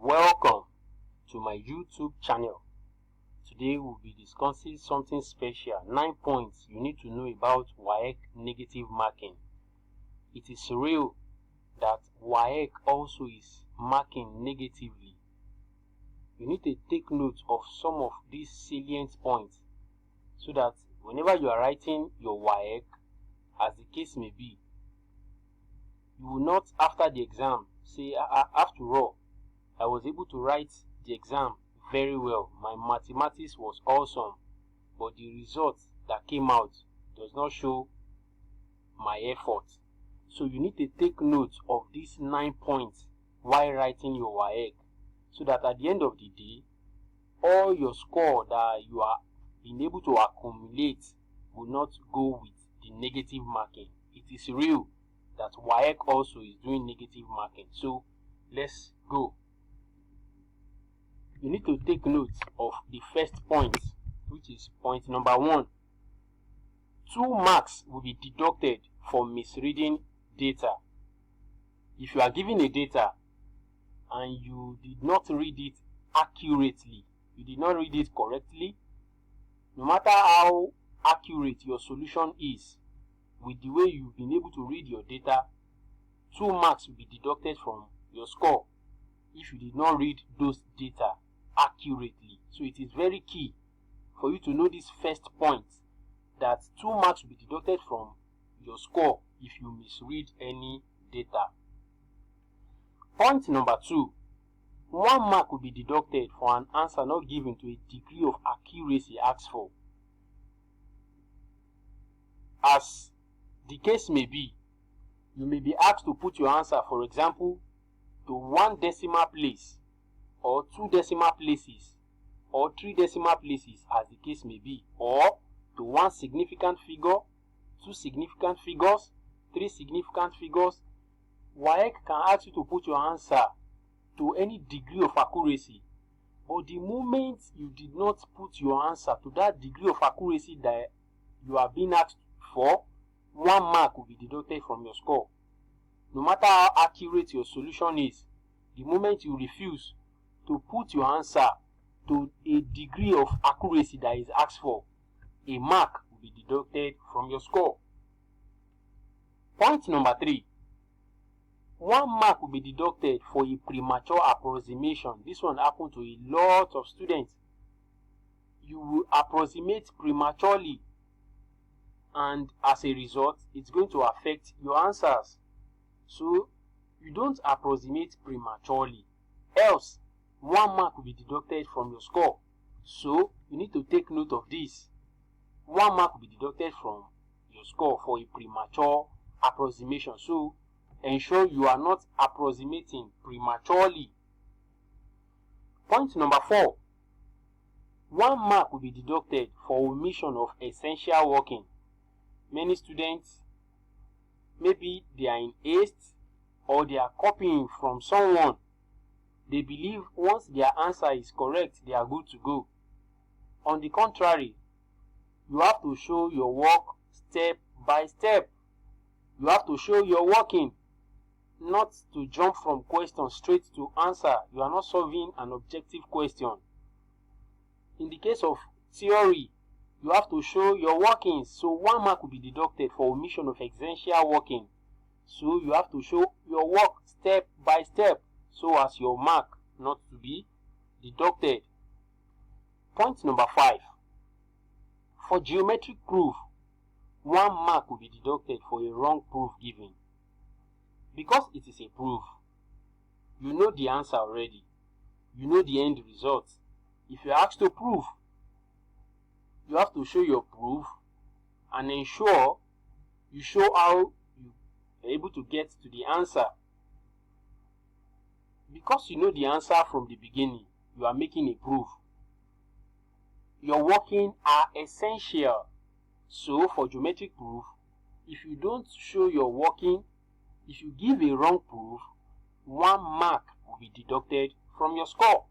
Welcome to my YouTube channel. Today we'll be discussing something special. 9 points you need to know about WAEC negative marking. It is real that WAEC also is marking negatively. You need to take note of some of these salient points so that whenever you are writing your WAEC, as the case may be, you will not after the exam say, after all, I was able to write the exam very well. My mathematics was awesome, but the result that came out does not show my effort. So you need to take note of these 9 points while writing your WAEC, so that at the end of the day, all your score that you are being able to accumulate will not go with the negative marking. It is real that WAEC also is doing negative marking. So let's go. You need to take note of the first point, which is point number 1. 2 marks will be deducted for misreading data. If you are given a data and you did not read it accurately, you did not read it correctly, no matter how accurate your solution is, with the way you've been able to read your data, 2 marks will be deducted from your score if you did not read those data accurately. So it is very key for you to know this first point, that 2 marks will be deducted from your score if you misread any data. Point number 2. 1 mark will be deducted for an answer not given to a degree of accuracy asked for. As the case may be, you may be asked to put your answer, for example, to 1 decimal place, or 2 decimal places, or 3 decimal places, as the case may be, or to 1 significant figure, 2 significant figures, 3 significant figures. WAEC can ask you to put your answer to any degree of accuracy, but the moment you did not put your answer to that degree of accuracy that you are being asked for, 1 mark will be deducted from your score. No matter how accurate your solution is, the moment you refuse to put your answer to a degree of accuracy that is asked for, a mark will be deducted from your score. Point number 3. 1 mark will be deducted for a premature approximation. This one happened to a lot of students. You will approximate prematurely, and as a result, it's going to affect your answers. So you don't approximate prematurely, else 1 mark will be deducted from your score. So you need to take note of this. 1 mark will be deducted from your score for a premature approximation. So ensure you are not approximating prematurely. Point number 4. 1 mark will be deducted for omission of essential working. Many students, maybe they are in haste or they are copying from someone. They believe once their answer is correct, they are good to go. On the contrary, you have to show your work step by step. You have to show your working, not to jump from question straight to answer. You are not solving an objective question. In the case of theory, you have to show your workings. So 1 mark will be deducted for omission of essential working. So you have to show your work step by step, so as your mark not to be deducted. Point number 5. For geometric proof, 1 mark will be deducted for a wrong proof given. Because it is a proof, you know the answer already. You know the end result. If you are asked to prove, you have to show your proof and ensure you show how you are able to get to the answer. Because you know the answer from the beginning, you are making a proof. Your working are essential. So for geometric proof, if you don't show your working, if you give a wrong proof, 1 mark will be deducted from your score.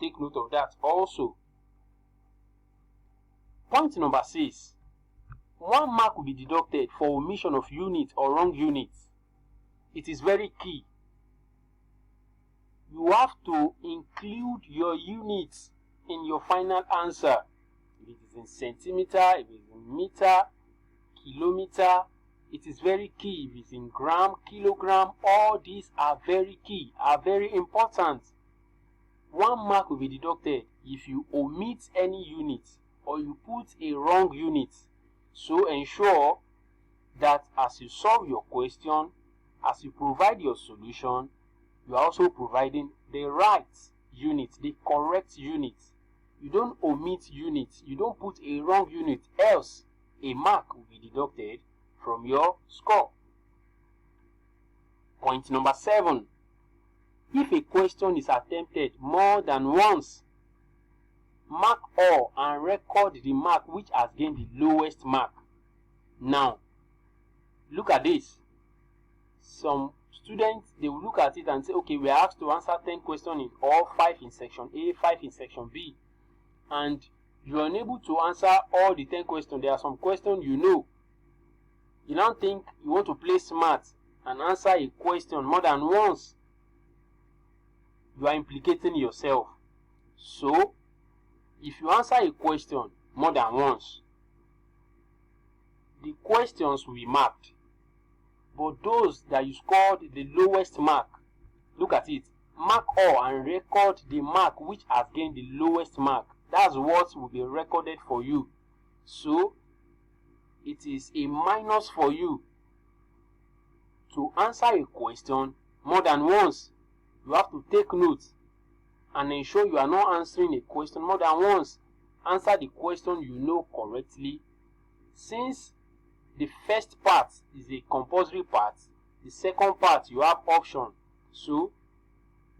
Take note of that also. Point number 6. 1 mark will be deducted for omission of unit or wrong units. It is very key. you have to include your units in your final answer. If it is in centimeter, if it is in meter, kilometer, it is very key. If it's in gram, kilogram, all these are very key, are very important. 1 mark will be deducted if you omit any unit or you put a wrong unit. So ensure that as you solve your question, as you provide your solution, you are also providing the right unit, the correct unit. You don't omit units, you don't put a wrong unit, else a mark will be deducted from your score. Point number 7. If a question is attempted more than once, mark all and record the mark which has gained the lowest mark. Now, look at this. Some students, they will look at it and say, okay, we are asked to answer 10 questions in all 5 in section A, 5 in section B, and you are unable to answer all the 10 questions. There are some questions you know. You now think you want to play smart and answer a question more than once. You are implicating yourself. So, if you answer a question more than once, the questions will be marked. But those that you scored the lowest mark, look at it. Mark all and record the mark which has gained the lowest mark. That's what will be recorded for you. So, it is a minus for you to answer a question more than once. You have to take notes and ensure you are not answering a question more than once. Answer the question you know correctly. Since the first part is a compulsory part, the second part you have option. So,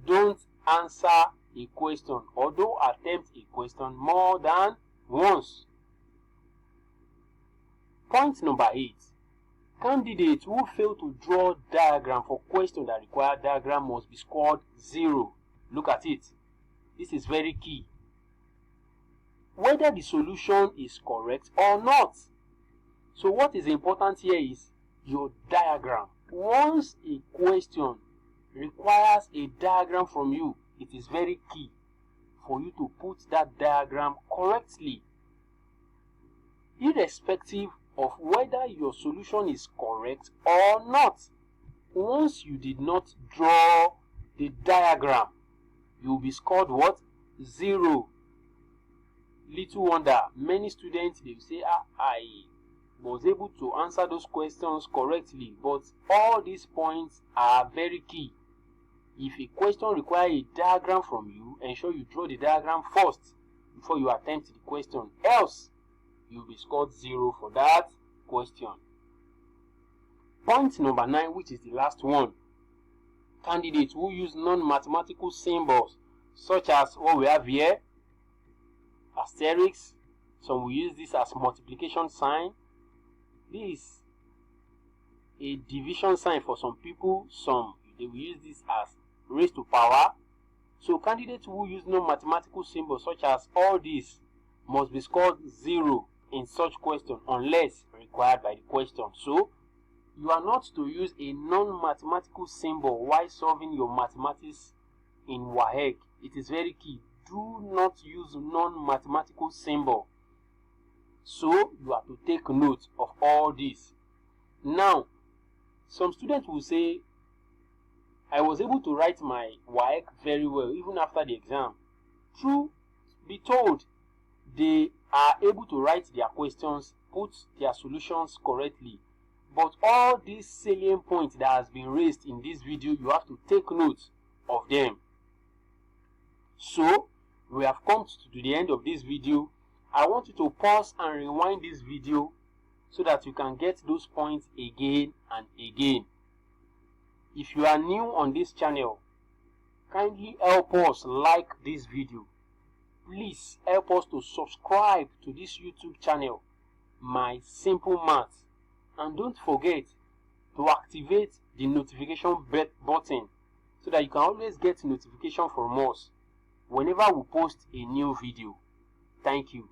don't answer a question or don't attempt a question more than once. Point number 8. Candidates who fail to draw diagram for questions that require diagram must be scored 0. Look at it. This is very key. Whether the solution is correct or not. So what is important here is your diagram. Once a question requires a diagram from you, it is very key for you to put that diagram correctly. Irrespective of whether your solution is correct or not. Once you did not draw the diagram, you will be scored what? 0. Little wonder, many students, they will say, I was able to answer those questions correctly, but all these points are very key. If a question requires a diagram from you, ensure you draw the diagram first before you attempt the question. Else, you'll be scored 0 for that question. Point number 9, which is the last one. Candidates who use non-mathematical symbols, such as what we have here, asterisk. Some will use this as multiplication sign. This is a division sign for some people. Some, they will use this as raised to power. So candidates who use non-mathematical symbols, such as all these, must be scored 0 in such question unless required by the question. So, you are not to use a non-mathematical symbol while solving your mathematics in WAEC. It is very key. Do not use non-mathematical symbol. So, you have to take note of all this. Now, some students will say, I was able to write my WAEC very well even after the exam. True, be told, they are able to write their questions, put their solutions correctly. But all these salient points that has been raised in this video, you have to take note of them. So, we have come to the end of this video. I want you to pause and rewind this video so that you can get those points again and again. If you are new on this channel, kindly help us like this video. Please help us to subscribe to this YouTube channel, My Simple Maths, and don't forget to activate the notification button so that you can always get notification from us whenever we post a new video. Thank you.